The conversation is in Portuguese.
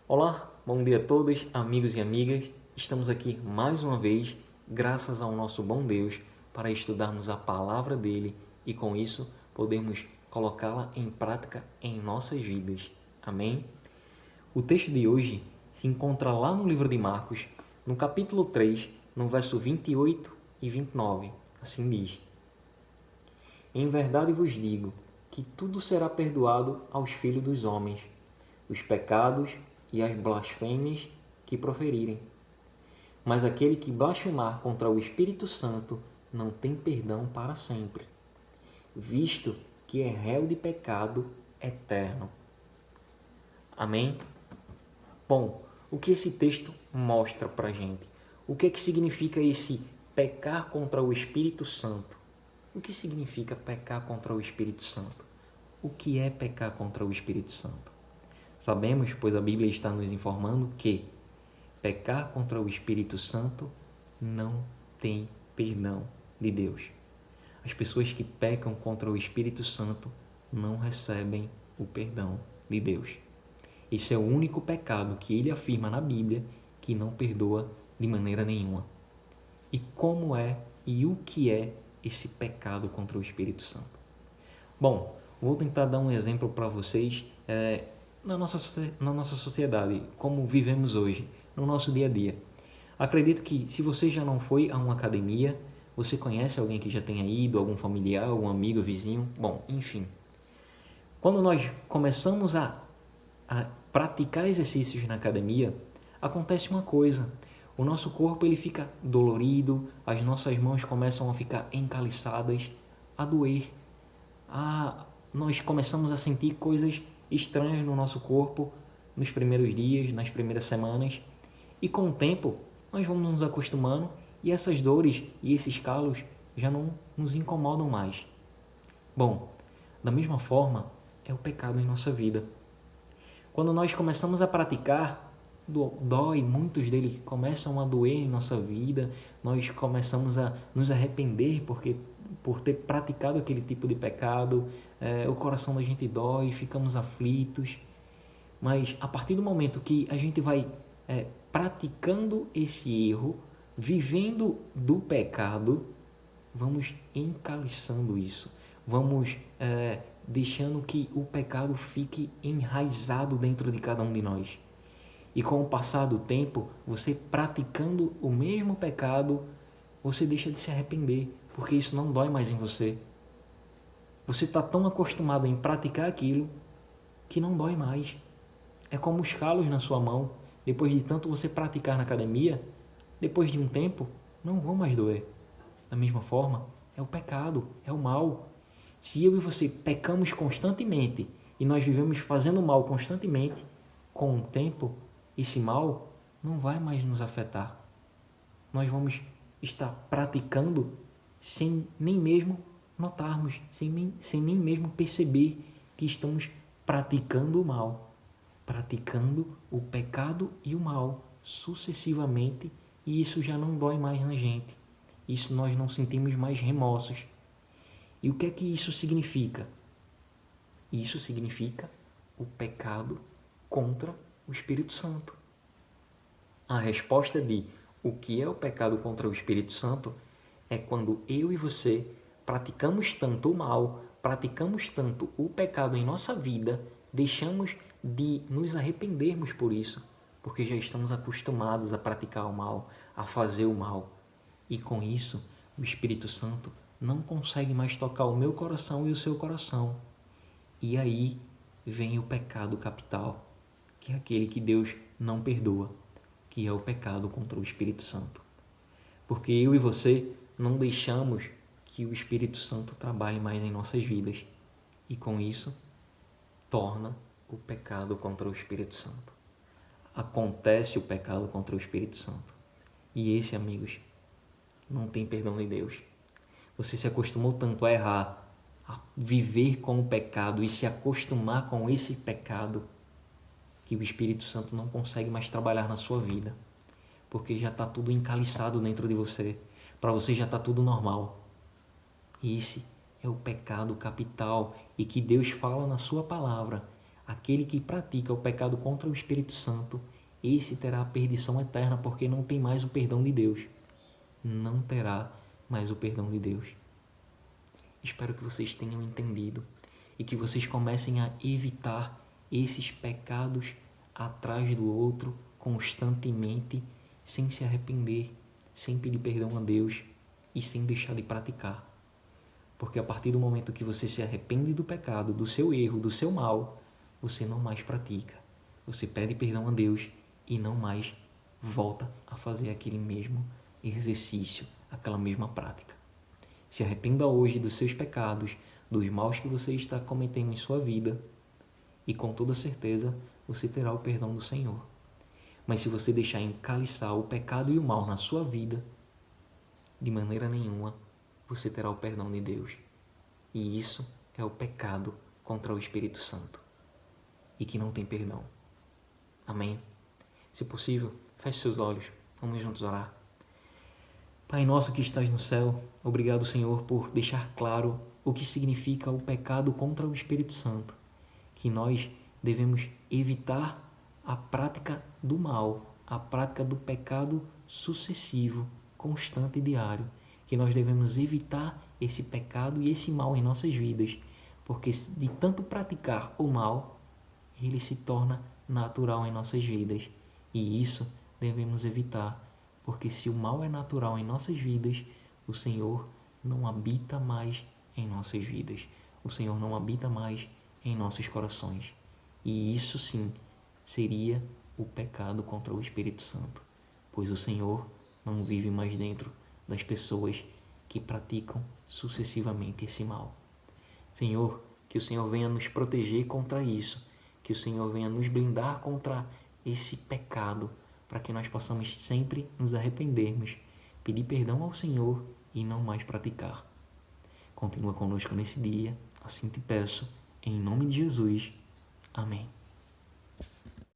Olá, bom dia a todos, amigos e amigas. Estamos aqui mais uma vez, graças ao nosso bom Deus, para estudarmos a palavra dele e com isso podermos colocá-la em prática em nossas vidas. Amém? O texto de hoje se encontra lá no livro de Marcos, no capítulo 3, no verso 28 e 29. Assim diz: Em verdade vos digo que tudo será perdoado aos filhos dos homens, os pecados e as blasfêmias que proferirem. Mas aquele que blasfemar contra o Espírito Santo não tem perdão para sempre, visto que é réu de pecado eterno. Amém? Bom, o que esse texto mostra para a gente? O que é que significa esse pecar contra o Espírito Santo? O que significa pecar contra o Espírito Santo? O que é pecar contra o Espírito Santo? Sabemos, pois a Bíblia está nos informando que pecar contra o Espírito Santo não tem perdão de Deus. As pessoas que pecam contra o Espírito Santo não recebem o perdão de Deus. Esse é o único pecado que ele afirma na Bíblia que não perdoa de maneira nenhuma. E como é e o que é esse pecado contra o Espírito Santo? Bom, vou tentar dar um exemplo para vocês na nossa sociedade, como vivemos hoje, no nosso dia a dia. Acredito que se você já não foi a uma academia, você conhece alguém que já tenha ido, algum familiar, algum amigo, vizinho, bom, enfim. Quando nós começamos a praticar exercícios na academia, acontece uma coisa. O nosso corpo ele fica dolorido, as nossas mãos começam a ficar encaliçadas, a doer. Nós começamos a sentir coisas estranhas no nosso corpo nos primeiros dias, nas primeiras semanas. E com o tempo, nós vamos nos acostumando e essas dores e esses calos já não nos incomodam mais. Bom, da mesma forma, é o pecado em nossa vida. Quando nós começamos a praticar, dói, muitos deles começam a doer em nossa vida, nós começamos a nos arrepender por ter praticado aquele tipo de pecado, o coração da gente dói, ficamos aflitos. Mas a partir do momento que a gente vai praticando esse erro, vivendo do pecado, vamos encaliçando isso, vamos deixando que o pecado fique enraizado dentro de cada um de nós. E com o passar do tempo, você praticando o mesmo pecado, você deixa de se arrepender, porque isso não dói mais em você. Você está tão acostumado em praticar aquilo que não dói mais. É como os calos na sua mão. Depois de tanto você praticar na academia, depois de um tempo, não vão mais doer. Da mesma forma, é o pecado, é o mal. Se eu e você pecamos constantemente e nós vivemos fazendo mal constantemente, com o tempo, esse mal não vai mais nos afetar. Nós vamos estar praticando sem nem mesmo notarmos, sem nem mesmo perceber que estamos praticando o mal, praticando o pecado e o mal sucessivamente, e isso já não dói mais na gente. Isso nós não sentimos mais remorsos. E o que é que isso significa? Isso significa o pecado contra o Espírito Santo. A resposta de o que é o pecado contra o Espírito Santo é quando eu e você praticamos tanto o mal, praticamos tanto o pecado em nossa vida, deixamos de nos arrependermos por isso, porque já estamos acostumados a praticar o mal, a fazer o mal. E com isso, o Espírito Santo não consegue mais tocar o meu coração e o seu coração. E aí vem o pecado capital, que é aquele que Deus não perdoa, que é o pecado contra o Espírito Santo. Porque eu e você não deixamos que o Espírito Santo trabalhe mais em nossas vidas. E com isso, torna o pecado contra o Espírito Santo. Acontece o pecado contra o Espírito Santo. E esse, amigos, não tem perdão de Deus. Você se acostumou tanto a errar, a viver com o pecado e se acostumar com esse pecado, que o Espírito Santo não consegue mais trabalhar na sua vida, porque já está tudo encaliçado dentro de você. Para você já está tudo normal. Esse é o pecado capital e que Deus fala na sua palavra. aquele que pratica o pecado contra o Espírito Santo, esse terá a perdição eterna, porque não tem mais o perdão de Deus. Não terá mais o perdão de Deus. Espero que vocês tenham entendido e que vocês comecem a evitar esses pecados atrás do outro constantemente, sem se arrepender, sem pedir perdão a Deus e sem deixar de praticar. Porque a partir do momento que você se arrepende do pecado, do seu erro, do seu mal, você não mais pratica. Você pede perdão a Deus e não mais volta a fazer aquele mesmo exercício, aquela mesma prática. Se arrependa hoje dos seus pecados, dos maus que você está cometendo em sua vida, e com toda certeza você terá o perdão do Senhor. Mas se você deixar encaliçar o pecado e o mal na sua vida, de maneira nenhuma você terá o perdão de Deus. E isso é o pecado contra o Espírito Santo, e que não tem perdão. Amém? Se possível, feche seus olhos. Vamos juntos orar. Pai nosso que estás no céu, obrigado, Senhor, por deixar claro o que significa o pecado contra o Espírito Santo, que nós devemos evitar a prática do mal, a prática do pecado sucessivo, constante e diário, que nós devemos evitar esse pecado e esse mal em nossas vidas, porque de tanto praticar o mal, ele se torna natural em nossas vidas, e isso devemos evitar, porque se o mal é natural em nossas vidas, o Senhor não habita mais em nossas vidas, o Senhor não habita mais em nossos corações, e isso sim seria o pecado contra o Espírito Santo, pois o Senhor não vive mais dentro das pessoas que praticam sucessivamente esse mal. Senhor, que o Senhor venha nos proteger contra isso, que o Senhor venha nos blindar contra esse pecado, para que nós possamos sempre nos arrependermos, pedir perdão ao Senhor e não mais praticar. Continua conosco nesse dia, assim te peço, em nome de Jesus. Amém.